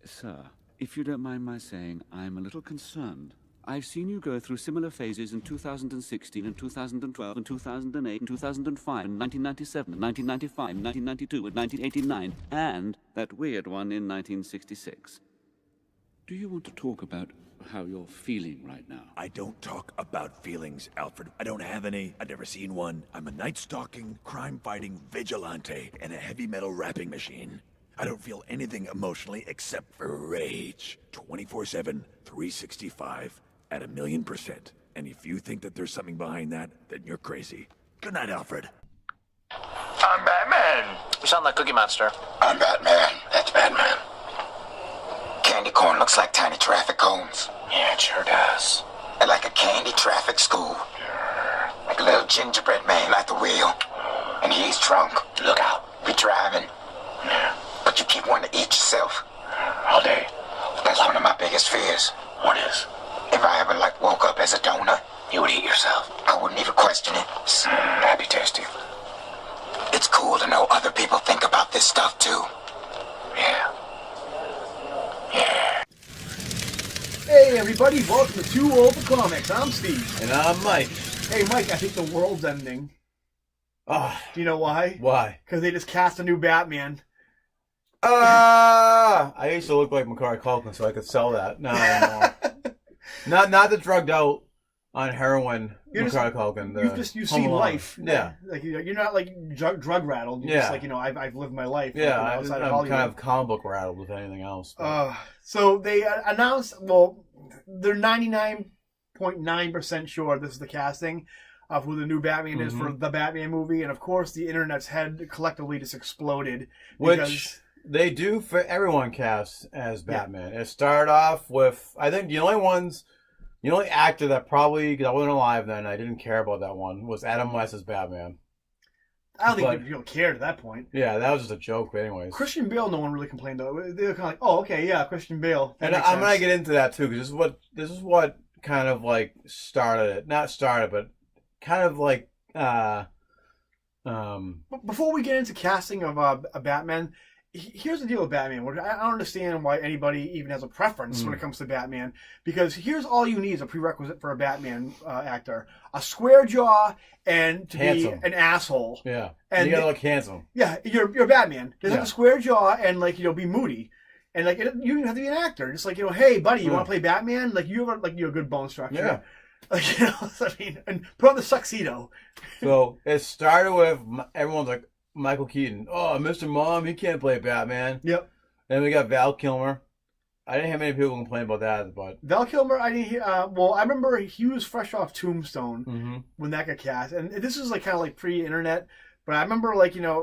Sir, if you don't mind my saying, I'm a little concerned. I've seen you go through similar phases in 2016 and 2012 and 2008 and 2005 and 1997 and 1995 and 1992 and 1989 and that weird one in 1966. Do you want to talk about how you're feeling right now? I don't talk about feelings, Alfred. I don't have any. I've never seen one. I'm a night-stalking, crime-fighting vigilante and a heavy metal rapping machine. I don't feel anything emotionally except for rage. 24/7, 365, at 1,000,000%. And if you think that there's something behind that, then you're crazy. Good night, Alfred. I'm Batman. You sound like Cookie Monster. I'm Batman. That's Batman. Candy corn looks like tiny traffic cones. Yeah, it sure does. And like a candy traffic school. Like a little gingerbread man at the wheel. And he's drunk. Look out. Be driving. Yeah. But you keep wanting to eat yourself. All day. That's one of my biggest fears. What is? If I ever woke up as a donut, You would eat yourself. I wouldn't even question it. That'd be tasty. It's cool to know other people think about this stuff too. Yeah. Yeah. Hey everybody, welcome to Too Old for Comics. I'm Steve. And I'm Mike. Hey Mike, I think the world's ending. Ah, Do you know why? why? Because they just cast a new Batman. I used to look like Macaulay Culkin, so I could sell that. No, not the drugged out on heroin Macaulay Culkin. You've seen life. Yeah. Like you're not like drug rattled. You're just like, I've lived my life. Yeah, outside of I'm Hollywood. kind of comic book rattled with anything else. So they announced, well, they're 99.9% sure this is the casting of who the new Batman is for the Batman movie, and of course the internet's head collectively just exploded. Which they do for everyone cast as Batman. It started off with, I think the only actor that probably, because I wasn't alive then, I didn't care about that one, was Adam West as Batman. I don't think people cared at that point. Yeah, that was just a joke, but anyways. Christian Bale, no one really complained though. They were kind of like, oh, okay, yeah, Christian Bale. And I'm gonna get into that too, because this is what kind of like started it. Not started, but kind of like Before we get into casting of a Batman, here's the deal with Batman. I don't understand why anybody even has a preference when it comes to Batman, because here's all you need as a prerequisite for a Batman actor: a square jaw and to handsome. be an asshole. Yeah, and you gotta look handsome. Yeah, you're Batman. Just have a square jaw and be moody. And you have to be an actor. Just hey buddy, you want to play Batman? You have a good bone structure. Yeah. And put on the tuxedo. So it started with everyone's like Michael Keaton. Oh, Mr. Mom, he can't play Batman. Yep. Then we got Val Kilmer. I didn't have many people complain about that, but Val Kilmer, I didn't hear. I remember he was fresh off Tombstone when that got cast, and this is kind of pre-internet. But I remember,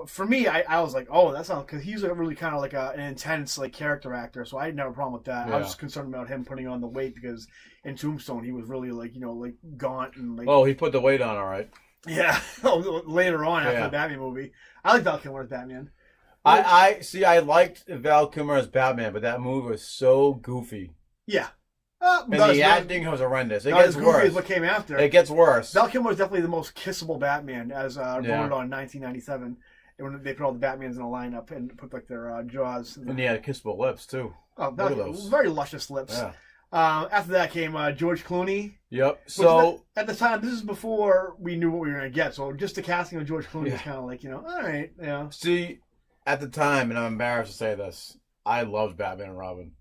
for me, I was like, oh, that's not, because he's really kind of an intense character actor, so I didn't have a problem with that. Yeah. I was just concerned about him putting on the weight, because in Tombstone he was really gaunt and oh, he put the weight on all right. Yeah. Later on after the Batman movie, I like Val Kilmer as Batman. I see. I liked Val Kilmer as Batman, but that movie was so goofy. Yeah. And the acting was horrendous. It gets worse. As what came after. It gets worse. Val Kilmer was definitely the most kissable Batman, as voted on in 1997. When they put all the Batmans in a lineup and put their jaws. And he had kissable lips too. Oh, look at those. Very luscious lips. Yeah. After that came George Clooney. Yep. So at the time, this is before we knew what we were going to get. So just the casting of George Clooney was kind of all right. Yeah. See, at the time, and I'm embarrassed to say this, I loved Batman and Robin.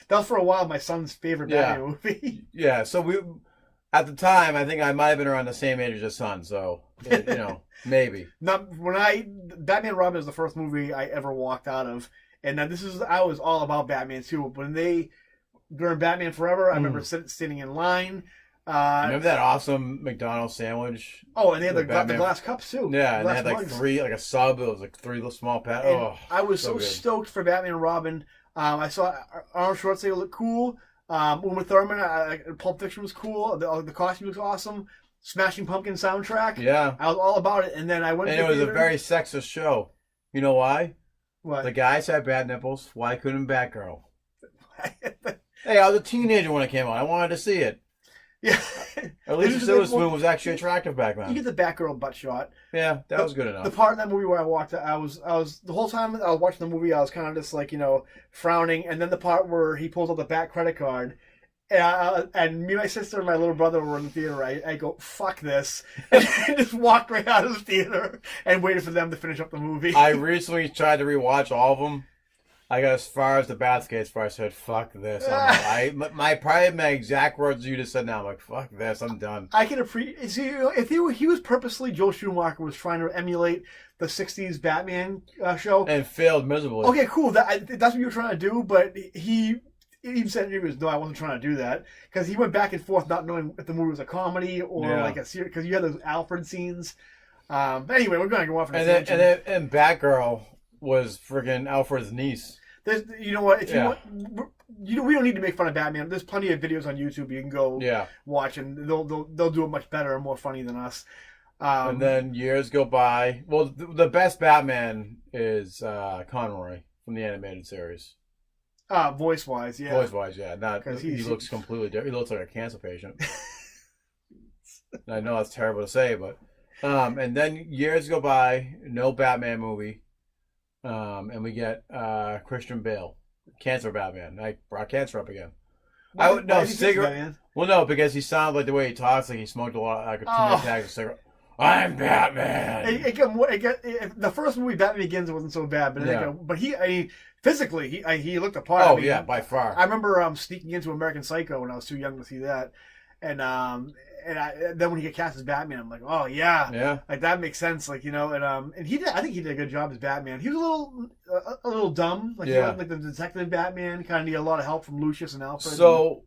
That was for a while my son's favorite Batman movie. Yeah. So at the time, I think I might have been around the same age as his son. So maybe. Batman and Robin is the first movie I ever walked out of, and I was all about Batman too. When during Batman Forever, I remember sitting in line. Remember that awesome McDonald's sandwich? Oh, and they had the glass cups too. Yeah, and they had three, a sub. It was three little small packs. Oh, I was so stoked for Batman and Robin. I saw Arnold Schwarzenegger look cool. Uma Thurman, Pulp Fiction was cool. The costume was awesome. Smashing Pumpkin soundtrack. Yeah, I was all about it. And then I went. And it was a very sexist show. You know why? What? The guys had bad nipples. Why couldn't Batgirl? Hey, I was a teenager when it came out. I wanted to see it. Yeah. At least the Silver Spoon was actually attractive back then. You get the Batgirl butt shot. Yeah, that was good enough. The part in that movie where I was the whole time I was watching the movie, I was kind of just like, frowning. And then the part where he pulls out the Bat credit card, and me, my sister, and my little brother were in the theater. I go, fuck this, and I just walked right out of the theater and waited for them to finish up the movie. I recently tried to rewatch all of them. I got as far as the baskets where I said, fuck this. Probably my exact words you just said now. I'm like, fuck this, I'm done. I can appreciate. See, if he was purposely, Joel Schumacher was trying to emulate the 60s Batman show. And failed miserably. Okay, cool. That's what you were trying to do, but he even said in interviews, no, I wasn't trying to do that. Because he went back and forth not knowing if the movie was a comedy or like a series. Because you had those Alfred scenes. But anyway, we're going to go off on a tangent. And Batgirl was friggin' Alfred's niece. You know what? If you want, we don't need to make fun of Batman. There's plenty of videos on YouTube you can go watch, and they'll do it much better and more funny than us. And then years go by. Well, the best Batman is Conroy from the animated series. Voice wise, yeah. Voice wise, yeah. Not he looks completely different. He looks like a cancer patient. I know that's terrible to say, but and then years go by, no Batman movie. And we get Christian Bale, Cancer Batman. I brought cancer up again. Cigarette. Well, no, because he sounded like the way he talks, like he smoked a lot, like a too many of cigarette. I'm Batman. The first movie, Batman Begins, wasn't so bad, but physically, he looked apart. Oh yeah, by far. I remember sneaking into American Psycho when I was too young to see that, and then when he got cast as Batman, I'm like, oh yeah, like that makes sense, like and I think he did a good job as Batman. He was a little dumb, like like the detective Batman, kind of needed a lot of help from Lucius and Alfred. So,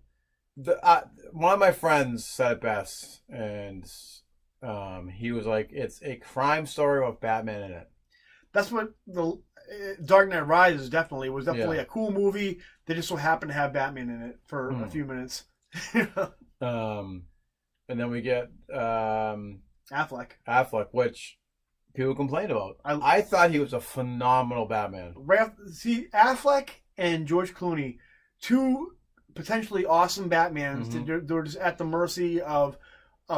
one of my friends said it best, and he was like, it's a crime story with Batman in it. That's what the Dark Knight Rises was definitely a cool movie. They just so happened to have Batman in it for a few minutes. And then we get Affleck, which people complained about. I thought he was a phenomenal Batman. See, Affleck and George Clooney, two potentially awesome Batmans. Mm-hmm. They're just at the mercy of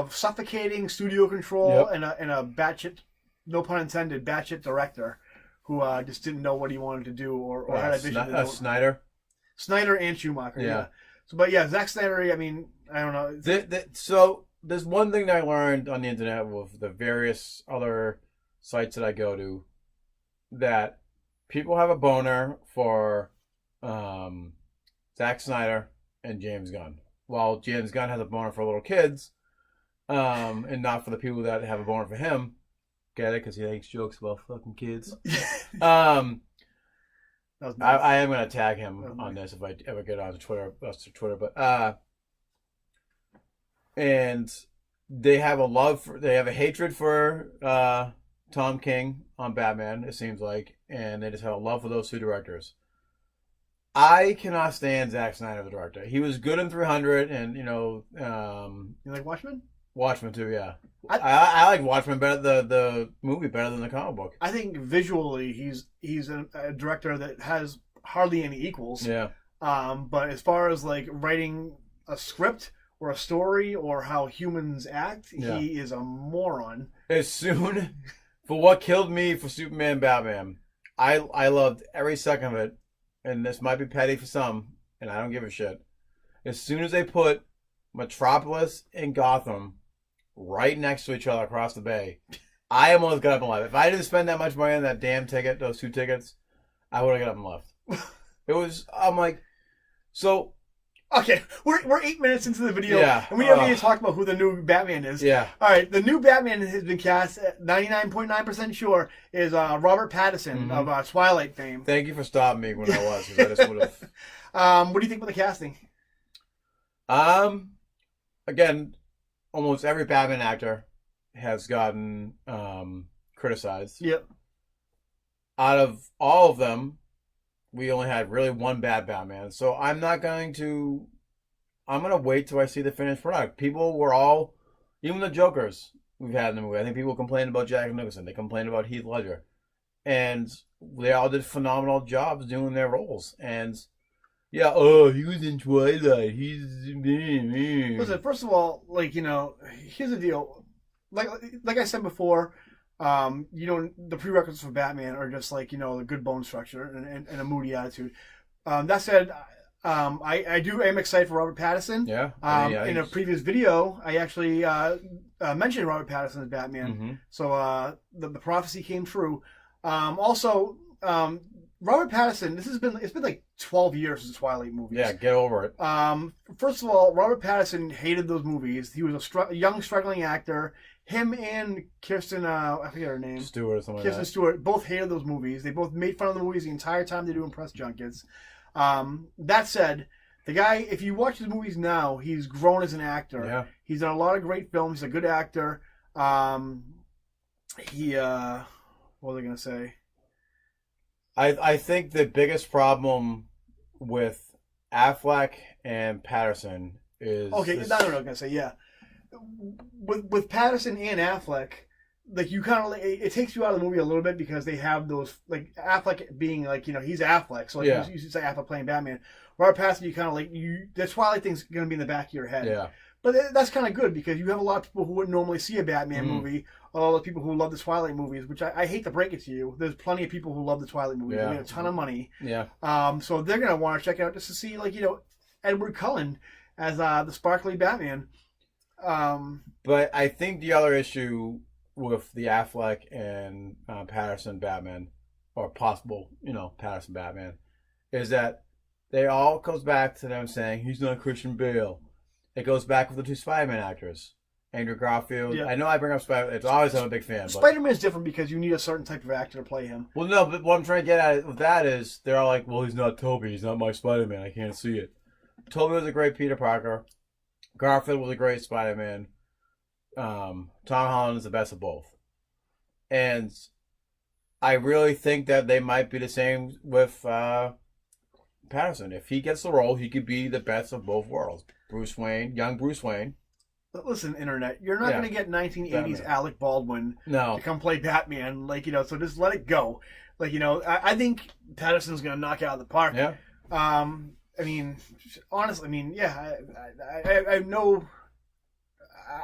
suffocating studio control and a batshit, no pun intended, batshit director who just didn't know what he wanted to do or had a vision. Snyder and Schumacher. Yeah. So, but Zack Snyder. I mean, I don't know. So there's one thing that I learned on the internet with the various other sites that I go to, that people have a boner for Zack Snyder and James Gunn, while James Gunn has a boner for little kids, and not for the people that have a boner for him. Get it? Because he makes jokes about fucking kids. Nice. I am going to tag him on this if I ever get onto Twitter. But and they have a hatred for Tom King on Batman. It seems like, and they just have a love for those two directors. I cannot stand Zack Snyder, the director. He was good in 300, and you like Watchmen? Watchmen too, yeah. I like Watchmen better, the movie better than the comic book. I think visually he's a director that has hardly any equals. Yeah. But as far as like writing a script or a story or how humans act, he is a moron. For what killed me for Superman Batman, I loved every second of it, and this might be petty for some, and I don't give a shit. As soon as they put Metropolis and Gotham right next to each other across the bay, I almost got up and left. If I didn't spend that much money on that damn ticket, those two tickets, I would have got up and left. I'm like, so. Okay, we're 8 minutes into the video, and we haven't even talked about who the new Batman is. Yeah. All right, the new Batman has been cast at 99.9% sure is Robert Pattinson of Twilight fame. Thank you for stopping me when I was, because I just would have. What do you think about the casting? Again, almost every Batman actor has gotten criticized. Yep. Out of all of them, we only had really one bad Batman. So I'm going to wait till I see the finished product. People were all, even the Jokers we've had in the movie, I think people complained about Jack Nicholson. They complained about Heath Ledger. And they all did phenomenal jobs doing their roles. And Yeah, oh, he was in Twilight. He's... Listen, first of all, like, here's the deal. Like I said before, the prerequisites for Batman are just like, a good bone structure and a moody attitude. That said, I am excited for Robert Pattinson. Yeah. In a previous video, I actually mentioned Robert Pattinson as Batman. Mm-hmm. So the prophecy came true. Also, Robert Pattinson, it's been like 12 years since the Twilight movies. Yeah, get over it. First of all, Robert Pattinson hated those movies. He was a young, struggling actor. Him and Kirsten, I forget her name. Stewart or something Kirsten like that. Stewart both hated those movies. They both made fun of the movies the entire time they do press junkets. That said, the guy, if you watch his movies now, he's grown as an actor. Yeah. He's done a lot of great films. He's a good actor. What was I going to say? I think the biggest problem with Affleck and Patterson is... Okay, that's what I was going to say, yeah. With Patterson and Affleck, like, you kind of like, it takes you out of the movie a little bit because they have those, like, Affleck being like, he's Affleck, so like, Yeah. you say Affleck playing Batman. Robert Pattinson, you kind of like, the Twilight thing's going to be in the back of your head. Yeah. But that's kind of good because you have a lot of people who wouldn't normally see a Batman movie. A lot of people who love the Twilight movies, which I hate to break it to you. There's plenty of people who love the Twilight movies. Yeah. They made a ton of money. Yeah. So they're going to want to check it out just to see, like, Edward Cullen as the sparkly Batman. But I think the other issue with the Affleck and Patterson Batman, or possible, Patterson Batman, is that they all goes back to them saying he's not Christian Bale. It goes back with the two Spider-Man actors, Andrew Garfield. Yeah. I know I bring up Spider-Man. It's always I'm a big fan. But... Spider-Man is different because you need a certain type of actor to play him. Well, no, but what I'm trying to get at with that is they're all like, well, he's not Toby. He's not my Spider-Man. I can't see it. Toby was a great Peter Parker. Garfield was a great Spider-Man. Tom Holland is the best of both. And I really think that they might be the same with Pattinson. If he gets the role, he could be the best of both worlds. Bruce Wayne, young Bruce Wayne. But listen, Internet, you're not going to get 1980s Batman. Alec Baldwin No. to come play Batman. Like, so just let it go. Like, I think Patterson's going to knock it out of the park. Yeah. I mean, honestly, yeah, I know...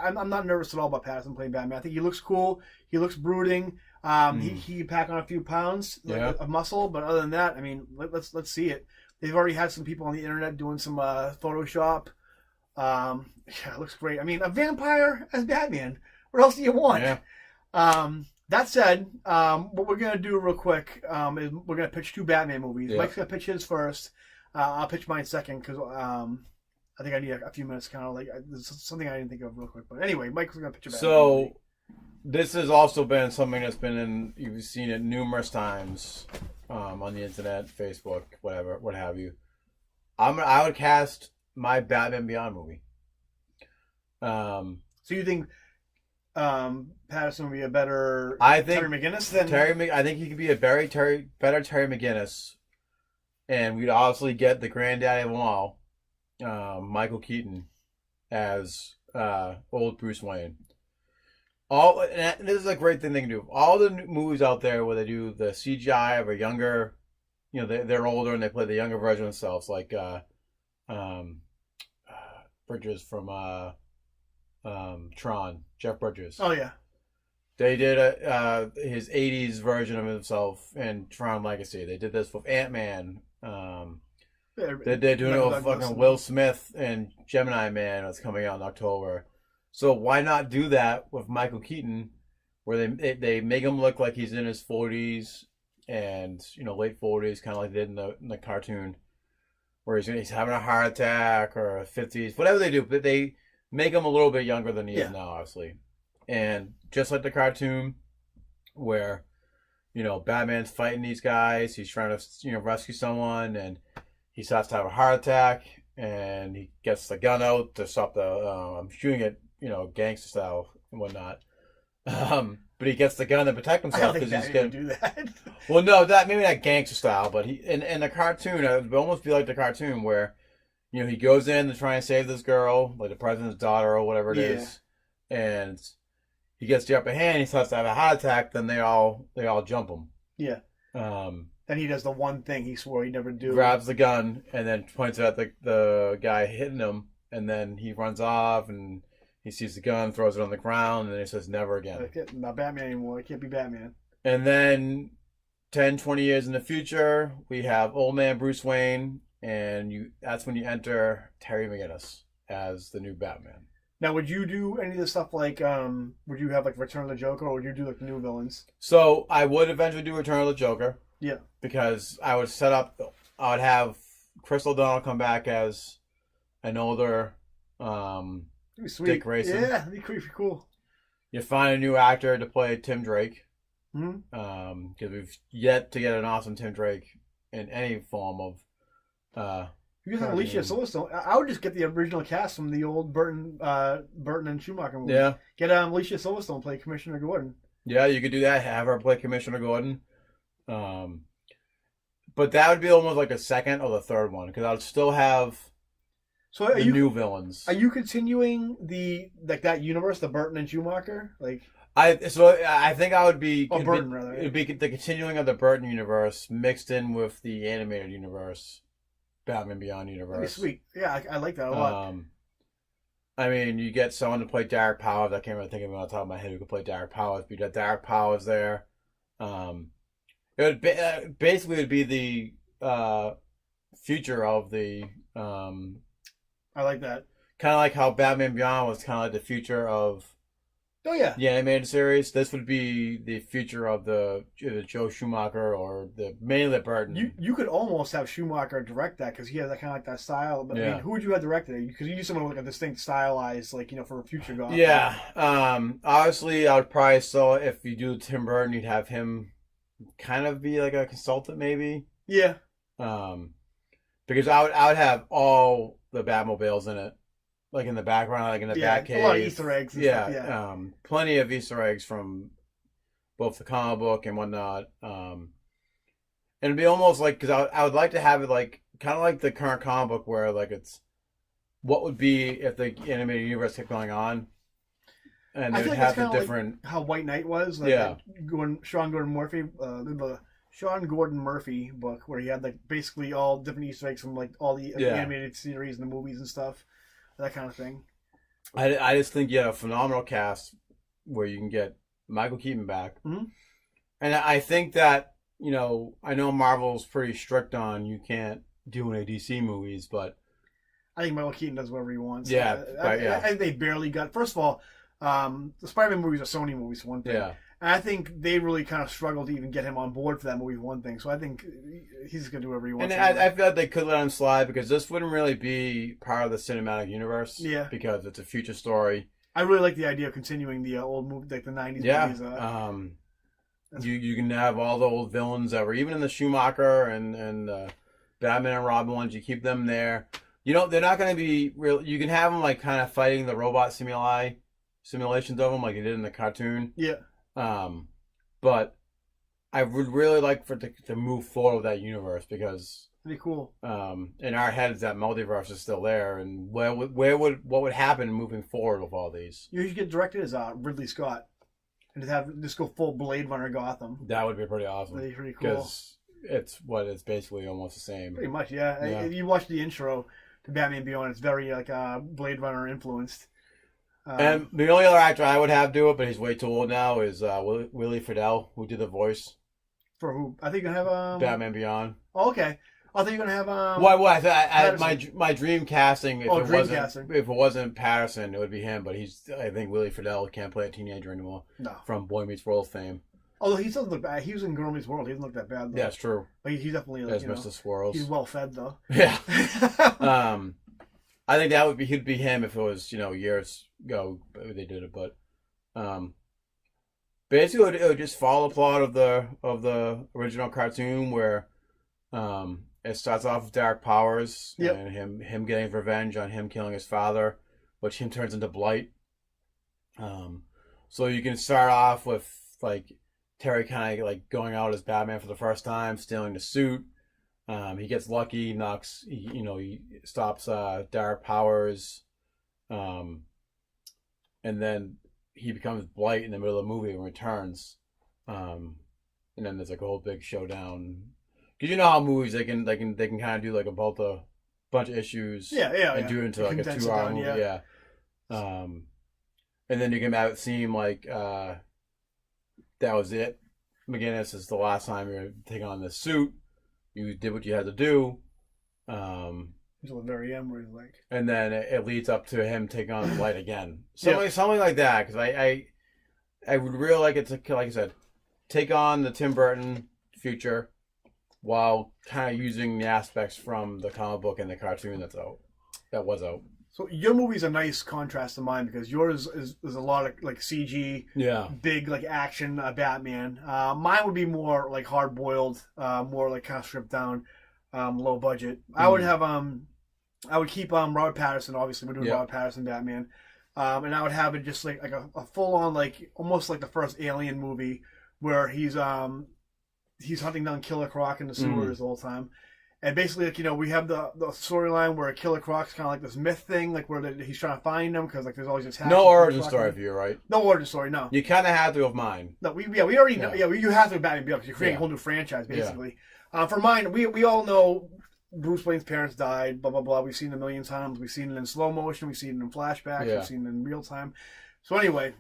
I'm not nervous at all about Pattinson playing Batman. I think he looks cool. He looks brooding. He can pack on a few pounds of muscle, but other than that, I mean, let's see it. They've already had some people on the internet doing some Photoshop. Yeah, it looks great. I mean, a vampire as Batman. What else do you want? Yeah. That said, what we're gonna do real quick is we're gonna pitch two Batman movies. Yeah. Mike's gonna pitch his first. I'll pitch mine second because I think I need a few minutes, kind of like there's something I didn't think of real quick. But anyway, Mike's gonna pitch a Batman movie. This has also been something that's been you've seen it numerous times on the internet, Facebook, whatever, what have you. I would cast my Batman Beyond movie. So you think Pattinson would be a better I think Terry McGinnis than I think he could be a better Terry McGinnis, and we'd obviously get the granddaddy of them all, Michael Keaton, as old Bruce Wayne. And this is a great thing they can do. All the movies out there where they do the CGI of a younger, they're older and they play the younger version of themselves, like Bridges from Tron, Jeff Bridges. Oh yeah. They did his 80s version of himself in Tron Legacy. They did this with Ant-Man. They're doing it with fucking Will Smith and Gemini Man that's coming out in October. So why not do that with Michael Keaton, where they make him look like he's in his 40s and late 40s, kind of like they did in the cartoon, where he's having a heart attack, or 50s, whatever they do, but they make him a little bit younger than he is now, obviously. And just like the cartoon, where Batman's fighting these guys, he's trying to rescue someone, and he starts to have a heart attack, and he gets the gun out to stop the shooting it. Gangster style and whatnot. But he gets the gun to protect himself because he's going to do that. Well, no, maybe not gangster style, but he in the cartoon, it would almost be like the cartoon where, he goes in to try and save this girl, like the president's daughter or whatever it is, and he gets the upper hand. He starts to have a heart attack. Then they all jump him. Yeah. Then he does the one thing he swore he'd never do. grabs the gun, and then points at the guy hitting him, and then he runs off, and he sees the gun, throws it on the ground, and then he says, never again. Not Batman anymore. I can't be Batman. And then 10, 20 years in the future, we have old man Bruce Wayne, and that's when you enter Terry McGinnis as the new Batman. Now, would you do any of the stuff like, would you have like Return of the Joker, or would you do like the new villains? So I would eventually do Return of the Joker. Yeah. Because I would have Chris O'Donnell come back as an older Sweet. Dick Grayson. Yeah, that'd be pretty cool. You find a new actor to play Tim Drake. Mm-hmm. Because we've yet to get an awesome Tim Drake in any form of. You could have Alicia Silverstone. I would just get the original cast from the old Burton and Schumacher movies. Yeah. Get Alicia Silverstone play Commissioner Gordon. Yeah, you could do that. Have her play Commissioner Gordon. But that would be almost like a second or the third one, because I'd still have new villains. Are you continuing that universe, the Burton and Schumacher? I think I would be. Burton, rather. It'd be the continuing of the Burton universe mixed in with the animated universe, Batman Beyond universe. That'd be sweet. Yeah, I like that a lot. I mean, you get someone to play Derek Powers. I can't really think of him on the top of my head who could play Derek Powers. But you got Derek Powers there. It would be, basically it'd be the future of the. I like that. Kind of like how Batman Beyond was kind of like the future of. Oh yeah. The animated series. This would be the future of the Joe Schumacher or mainly the Burton. You could almost have Schumacher direct that, because he has that kind of like that style. But I mean, who would you have directed it? Because you need someone with like a distinct stylized, for a future Gotham. Yeah. Obviously, I would probably if you do Tim Burton, you'd have him kind of be like a consultant, maybe. Yeah. Because I would have all the Batmobiles in it. Like in the background, like in the Batcave. A lot of Easter eggs and stuff, yeah. Plenty of Easter eggs from both the comic book and whatnot. And it'd be almost like, because I would like to have it like, kind of like the current comic book where like it's, what would be if the animated universe kept going on? And they would have the different... Like how White Knight was. Sean Gordon Murphy, the Sean Gordon Murphy book, where he had like basically all different Easter eggs from like all the animated series and the movies and stuff. That kind of thing. I just think you have a phenomenal cast where you can get Michael Keaton back. Mm-hmm. And I think that, I know Marvel's pretty strict on you can't do any DC movies, but... I think Michael Keaton does whatever he wants. Yeah, I think they barely got... First of all, the Spider-Man movies are Sony movies, for one thing. Yeah. And I think they really kind of struggled to even get him on board for that movie, for one thing. So I think he's going to do whatever he wants. And I feel like they could let him slide, because this wouldn't really be part of the cinematic universe. Yeah. Because it's a future story. I really like the idea of continuing the old movie, like the 90s movies. You can have all the old villains that were even in the Schumacher and Batman and Robin ones. You keep them there. They're not going to be real. You can have them like kind of fighting the robot simulations of them like they did in the cartoon. Yeah. But I would really like to move forward with that universe, because pretty cool. In our heads that multiverse is still there, and what would happen moving forward with all these? You should get directed as Ridley Scott, and just go full Blade Runner Gotham. That would be pretty awesome. That'd be pretty cool. Because it's basically almost the same. Pretty much, yeah. If you watch the intro to Batman Beyond, it's very like Blade Runner influenced. And the only other actor I would have do it, but he's way too old now, is Willie Friedle, who did the voice. For who? I think you're going to have... Batman Beyond. Oh, okay. I think you're going to have... My dream casting, if it wasn't Pattinson, it would be him, but I think Willie Friedle can't play a teenager anymore. No. From Boy Meets World fame. Although he doesn't look bad. He was in Girl Meets World. He doesn't look that bad, though. Yeah, it's true. But he's definitely... As Mr. Swirls. He's well-fed, though. Yeah. I think he'd be him if it was, years ago they did it, but basically it would just follow the plot of the original cartoon, where it starts off with Derek Powers and him getting revenge on him killing his father, which him turns into Blight. So you can start off with like Terry kind of like going out as Batman for the first time, stealing the suit. He gets lucky, he stops Derek Powers, and then he becomes Blight in the middle of the movie and returns. And then there's like a whole big showdown. Because you know how movies they can kind of do like a bunch of issues. And do it into like a 2-hour movie. Yeah. And then you can have it seem like that was it. McGinnis is the last time you're taking on this suit. You did what you had to do. Until the very end, where he's like, and then it leads up to him taking on the light again. Something like that. Because I would really like it to, like I said, take on the Tim Burton future while kind of using the aspects from the comic book and the cartoon that was out. So your movie's a nice contrast to mine because yours is a lot of like CG, big like action Batman. Mine would be more like hard boiled, more like kind of stripped down, low budget. I would have I would keep Robert Pattinson. Obviously, we're doing Robert Pattinson Batman, and I would have it just like a full on like almost like the first Alien movie where he's hunting down Killer Croc in the sewers the whole time. And basically, like, we have the storyline where Killer Croc's kind of like this myth thing, like where he's trying to find him because like there's always attacks. No origin story for you, right? No origin story, no. You kind of have to with mine. No, we already know. Yeah, you have to with Batman Beyond because you're creating a whole new franchise, basically. For mine, we all know Bruce Wayne's parents died. Blah blah blah. We've seen it a million times. We've seen it in slow motion. We've seen it in flashbacks. We've seen it in real time. So anyway,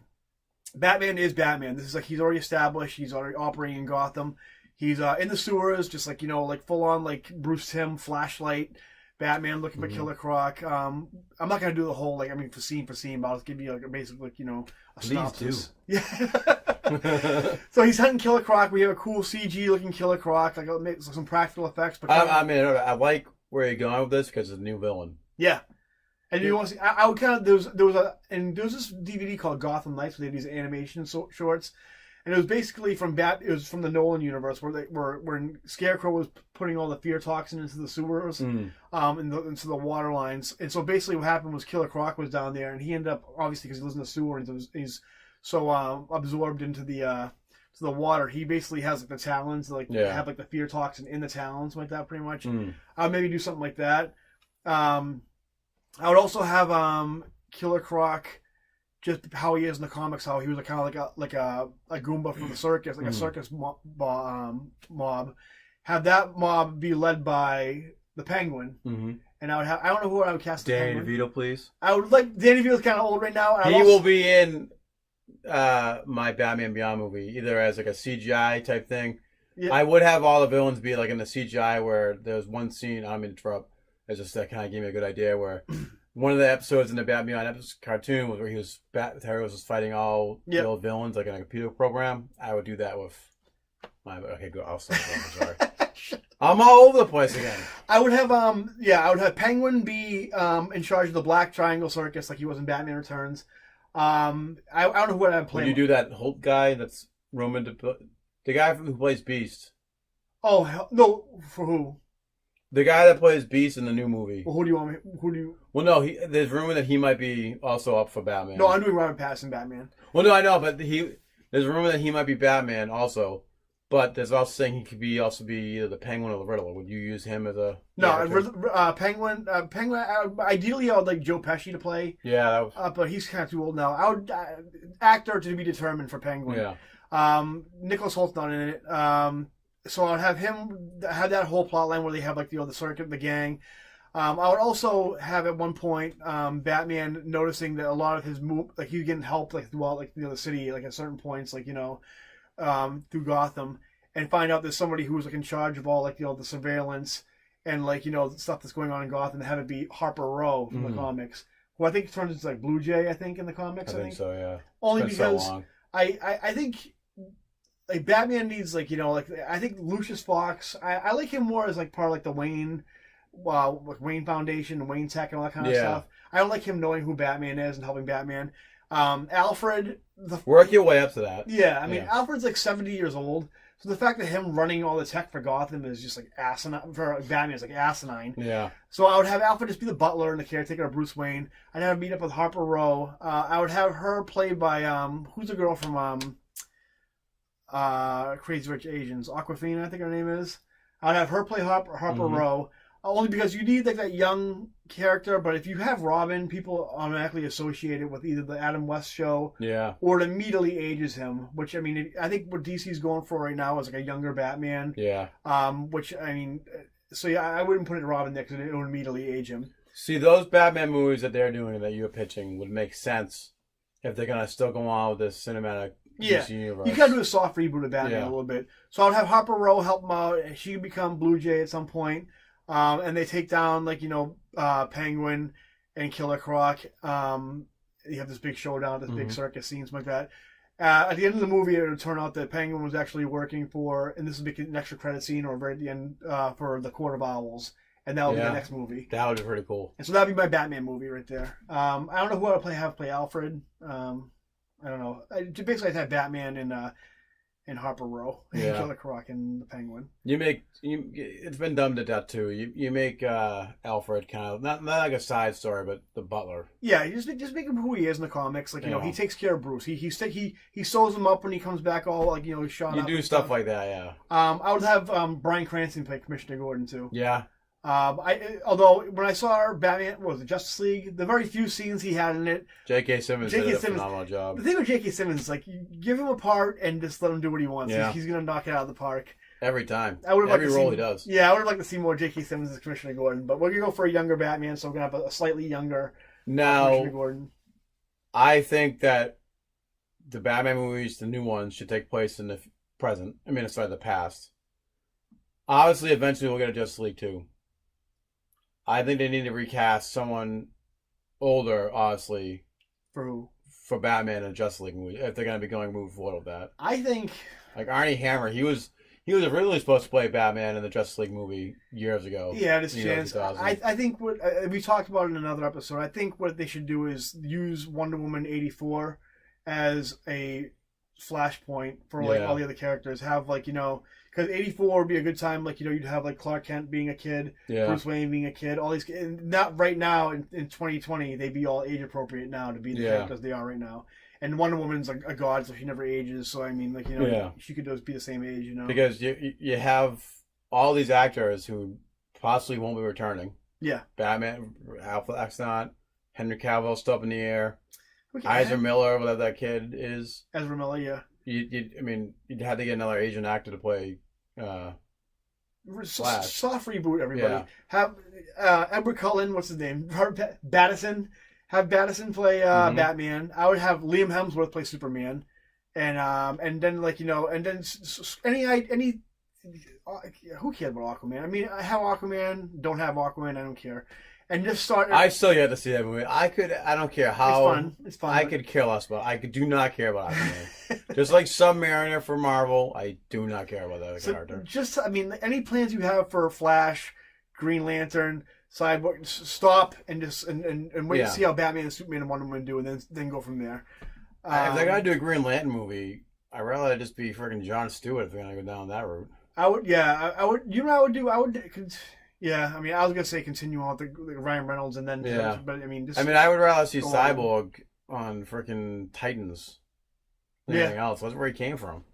Batman is Batman. This is like he's already established. He's already operating in Gotham. He's in the sewers, just like, like full on like Bruce Timm flashlight, Batman looking for Killer Croc. I'm not gonna do the whole for scene, but I'll just give you like a basic a synopsis. Please do. Yeah. So he's hunting Killer Croc. We have a cool CG looking Killer Croc, like some practical effects. But I like where you're going with this because it's a new villain. Yeah. And you want to see? I would kind of there was this DVD called Gotham Knights where they had these animation shorts. And it was basically it was from the Nolan universe where Scarecrow was putting all the fear toxin into the sewers, into the water lines. And so basically what happened was Killer Croc was down there, and he ended up, obviously because he lives in the sewer and he's so absorbed into the water, he basically has like the talons have like the fear toxin in the talons like that pretty much. I would maybe do something like that. I would also have Killer Croc, just how he is in the comics, how he was kind of like a Goomba from the circus, like a circus mob. Have that mob be led by the Penguin, and I don't know who I would cast. Danny DeVito, please. I would like Danny DeVito's kind of old right now. He will be in my Batman Beyond movie, either as like a CGI type thing. Yeah. I would have all the villains be like in the CGI where there's one scene. I'm in trouble. It's just that kind of gave me a good idea where. One of the episodes in the Batman cartoon was where Terry was fighting all the old villains like in a computer program. I would do that with my. Okay, go. I'll stop. I'm sorry. I'm all over the place again. I would have Penguin be in charge of the Black Triangle Circus like he was in Batman Returns. I don't know what I'd play. Would you do that Hulk guy that's Roman the guy who plays Beast? Oh no! For who? The guy that plays Beast in the new movie. Well, who do you want me? Who do you? Well, no. There's rumor that he might be also up for Batman. No, I'm doing Robert Pattinson Batman. Well, no, I know, but there's rumor that he might be Batman also. But there's also saying he could also be either the Penguin or the Riddler. Would you use him as a? No, Penguin. Ideally, I would like Joe Pesci to play. Yeah, but he's kind of too old now. I would actor to be determined for Penguin. Yeah. Nicholas Holt's not in it. So I'd have him have that whole plot line where they have like the circuit, the gang. I would also have at one point Batman noticing that a lot of his like he's getting help like throughout like the city like at certain points like through Gotham, and find out there's somebody who's like in charge of all like the surveillance and like stuff that's going on in Gotham. And have it be Harper Row from the comics, who I think turns into like Blue Jay. I think in the comics. I think so. Yeah. Only because I think. Like Batman needs I think Lucius Fox. I like him more as like part of like the Wayne Foundation and Wayne Tech and all that kind of stuff. I don't like him knowing who Batman is and helping Batman. Alfred, work your way up to that. Yeah, I mean Alfred's like 70 years old, so the fact that him running all the tech for Gotham is just like asinine. For Batman is like asinine. Yeah. So I would have Alfred just be the butler and the caretaker of Bruce Wayne. I'd have him meet up with Harper Row. I would have her played by who's the girl from Crazy Rich Asians, Aquafina, I think her name is. I'd have her play Harper Row. Only because you need like that young character, but if you have Robin, people automatically associate it with either the Adam West show, or it immediately ages him. Which I mean, I think what DC's going for right now is like a younger Batman. Yeah. Which I mean, so yeah, I wouldn't put it Robin there because it would immediately age him. See, those Batman movies that they're doing that you're pitching would make sense if they're gonna still go on with this cinematic. DC universe. You gotta do a soft reboot of Batman a little bit. So I would have Harper Row help him out. She could become Blue Jay at some point. And they take down Penguin and Killer Croc. You have this big showdown, this big circus scene, something like that. At the end of the movie, it would turn out that Penguin was actually working for, and this would be an extra credit scene or right at the end for the Court of Owls, and that would be the next movie. That would be pretty cool. And so that'd be my Batman movie right there. I don't know who I would have play Alfred. I don't know. Basically, I'd have Batman and Harper Row, and Killer Croc and the Penguin. It's been done to death too. You make Alfred kind of not like a side story, but the butler. Yeah, you just make him who he is in the comics. Like he takes care of Bruce. He sews him up when he comes back all like shot up. You do stuff like that, yeah. I would have Bryan Cranston play Commissioner Gordon too. Yeah. Although when I saw Batman, what was it, Justice League, the very few scenes he had in it, J.K. Simmons did a phenomenal job. The thing with J.K. Simmons, like, you give him a part and just let him do what he wants. Yeah. He's going to knock it out of the park. Every time. Every role he does. Yeah, I would have liked to see more J.K. Simmons as Commissioner Gordon, but we're going to go for a younger Batman, so we're going to have a slightly younger Commissioner Gordon. I think that the Batman movies, the new ones, should take place in the present. I mean, the past. Obviously, eventually we'll get a Justice League 2. I think they need to recast someone older, honestly. For who? For Batman and Justice League movie, if they're going to be moving forward with that. I think... Like Armie Hammer, he was originally supposed to play Batman in the Justice League movie years ago. Yeah, this chance. I think what we talked about in another episode, I think what they should do is use Wonder Woman 84 as a flashpoint for all the other characters. Have because 84 would be a good time, you'd have Clark Kent being a kid, Bruce Wayne being a kid, all these, and not right now in 2020, they'd be all age appropriate now to be the characters they are right now. And Wonder Woman's a god, so she never ages, so I mean, she could just be the same age, Because you have all these actors who possibly won't be returning. Yeah. Batman, Alfred Exnot, Henry Cavill still up in the air. Ezra Miller, whatever that kid is. Ezra Miller, yeah. You'd have to get another Asian actor to play Flash. Soft reboot, everybody. Yeah. Have Edward Cullen, what's his name? Pattinson. Have Pattinson play Batman. I would have Liam Hemsworth play Superman, and then any who cares about Aquaman? I mean, I have Aquaman. Don't have Aquaman. I don't care. And just start. I still yet to see that movie. I don't care how. It's fun. I could care less about. I do not care about Aquaman. Just like Submariner for Marvel, I do not care about that character. Just, any plans you have for Flash, Green Lantern, Cyborg, stop and just and wait to see how Batman and Superman and Wonder Woman do, and then go from there. If they're gonna do a Green Lantern movie, I'd rather it just be freaking Jon Stewart if they're gonna go down that route. I would. I would. You know what I would do? I would. Yeah, I was gonna say continue on with the Ryan Reynolds and then but I would rather see Cyborg on freaking Titans than anything else. That's where he came from.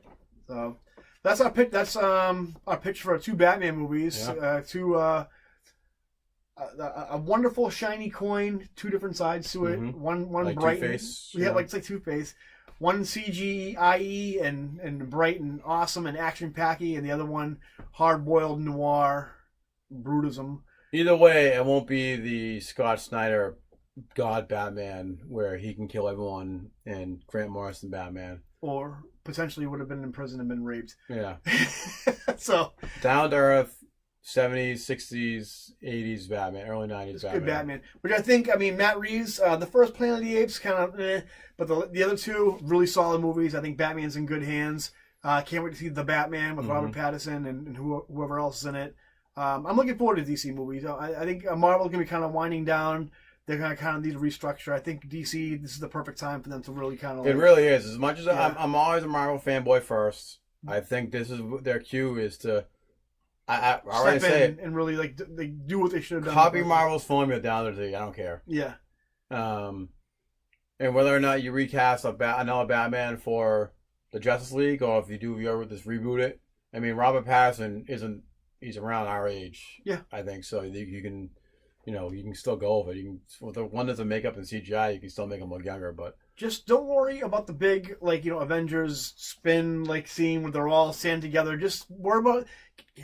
So that's our pitch. That's our pitch for 2 Batman movies. Yeah. A wonderful shiny coin, 2 different sides to it. One like bright, Two-Face. It's like Two-Face. One CGI and bright and awesome and action packy, and the other one hard boiled noir. Brutism. Either way, it won't be the Scott Snyder God Batman where he can kill everyone and Grant Morrison Batman. Or potentially would have been in prison and been raped. Yeah. So down to earth, 70s, 60s, 80s Batman, early 90s Batman. Good Batman. Which I think, Matt Reeves, the first Planet of the Apes kind of but the other 2 really solid movies. I think Batman's in good hands. Can't wait to see The Batman with Robert Pattinson and whoever else is in it. I'm looking forward to DC movies. I think Marvel's going to be kind of winding down. They're going to kind of need to restructure. I think DC, this is the perfect time for them to really kind of... It really is. As much as I'm always a Marvel fanboy first, I think this is their cue is to... I already say it. And really they do what they should have done. Copy Marvel's formula down to the I don't care. Yeah. And whether or not you recast another Batman for the Justice League, or if you do just reboot it. Robert Pattinson isn't he's around our age. Yeah. I think so. You can, you can still go over it. You can, with the one that's a makeup and CGI, you can still make him look younger. But just don't worry about the big, Avengers spin scene where they're all standing together. Just worry about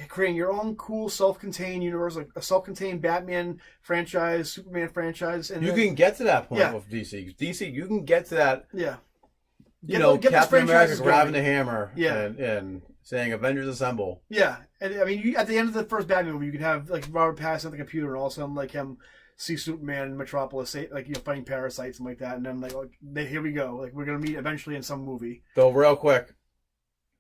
creating your own cool self-contained universe, like a self-contained Batman franchise, Superman franchise, and you can get to that point with DC. DC, you can get to that. Yeah. Get Captain America grabbing the hammer. Yeah. And saying Avengers Assemble. Yeah, and I mean, at the end of the first Batman movie, you could have Robert Pattinson at the computer, and all of a sudden him see Superman in Metropolis, fighting parasites and like that, and then here we go, we're gonna meet eventually in some movie. Though, real quick,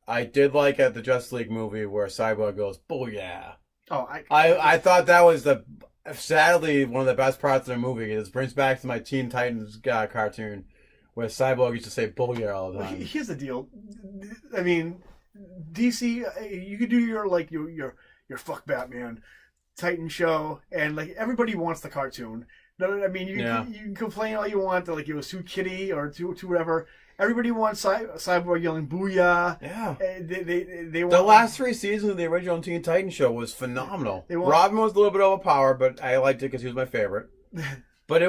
I did like at the Justice League movie where Cyborg goes, "Booyah!" Oh, I thought that was sadly one of the best parts of the movie. It brings back to my Teen Titans cartoon where Cyborg used to say "Booyah" all the time. Here's the deal, I mean, DC, you could do your fuck Batman Titan show, and everybody wants the cartoon. No, I mean, you can complain all you want that it was too kiddie or too whatever. Everybody wants Cyborg yelling "Booyah!" Yeah, they want the last 3 seasons of the original Teen Titans show was phenomenal. Robin was a little bit overpowered, but I liked it because he was my favorite. But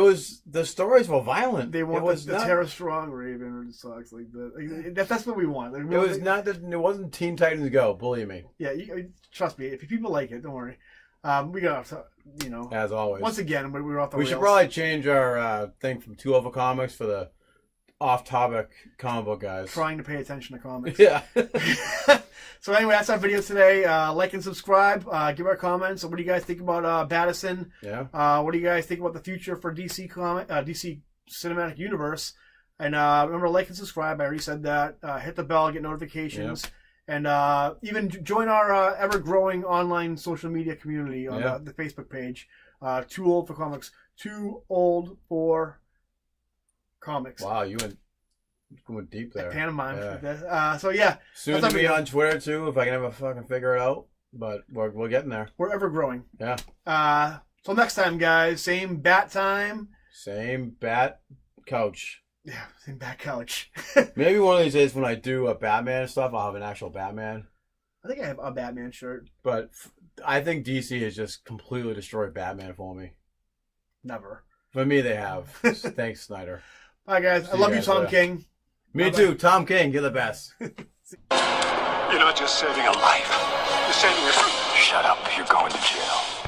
the stories were violent. They want the Terra Strong Raven or sucks like that. That's what we want. It wasn't Teen Titans Go. Believe me. Yeah, trust me. If people like it, don't worry. We got off. As always. Once again, we were off the rails. We should probably change our thing from 2 Over Comics for the off-topic comic book guys. Trying to pay attention to comics. Yeah. So anyway, that's our video today. Like and subscribe. Give our comments. What do you guys think about Pattinson? Yeah. What do you guys think about the future for DC DC Cinematic Universe? And remember, like and subscribe. I already said that. Hit the bell, get notifications. Yep. And even join our ever-growing online social media community on the Facebook page. Too Old for Comics. Too Old for Comics. Wow, you went deep there. Pantomime. Yeah. So yeah. Soon to be on Twitter too, if I can ever fucking figure it out. But we're getting there. We're ever growing. Yeah. So next time, guys, same bat time. Same bat couch. Yeah, same bat couch. Maybe one of these days when I do a Batman stuff, I'll have an actual Batman. I think I have a Batman shirt. But I think DC has just completely destroyed Batman for me. Never. For me, they have. Thanks, Snyder. Bye, guys. I love you, Tom King. Me too. Tom King, you're the best. You're not just saving a life. You're saving a... Shut up. You're going to jail.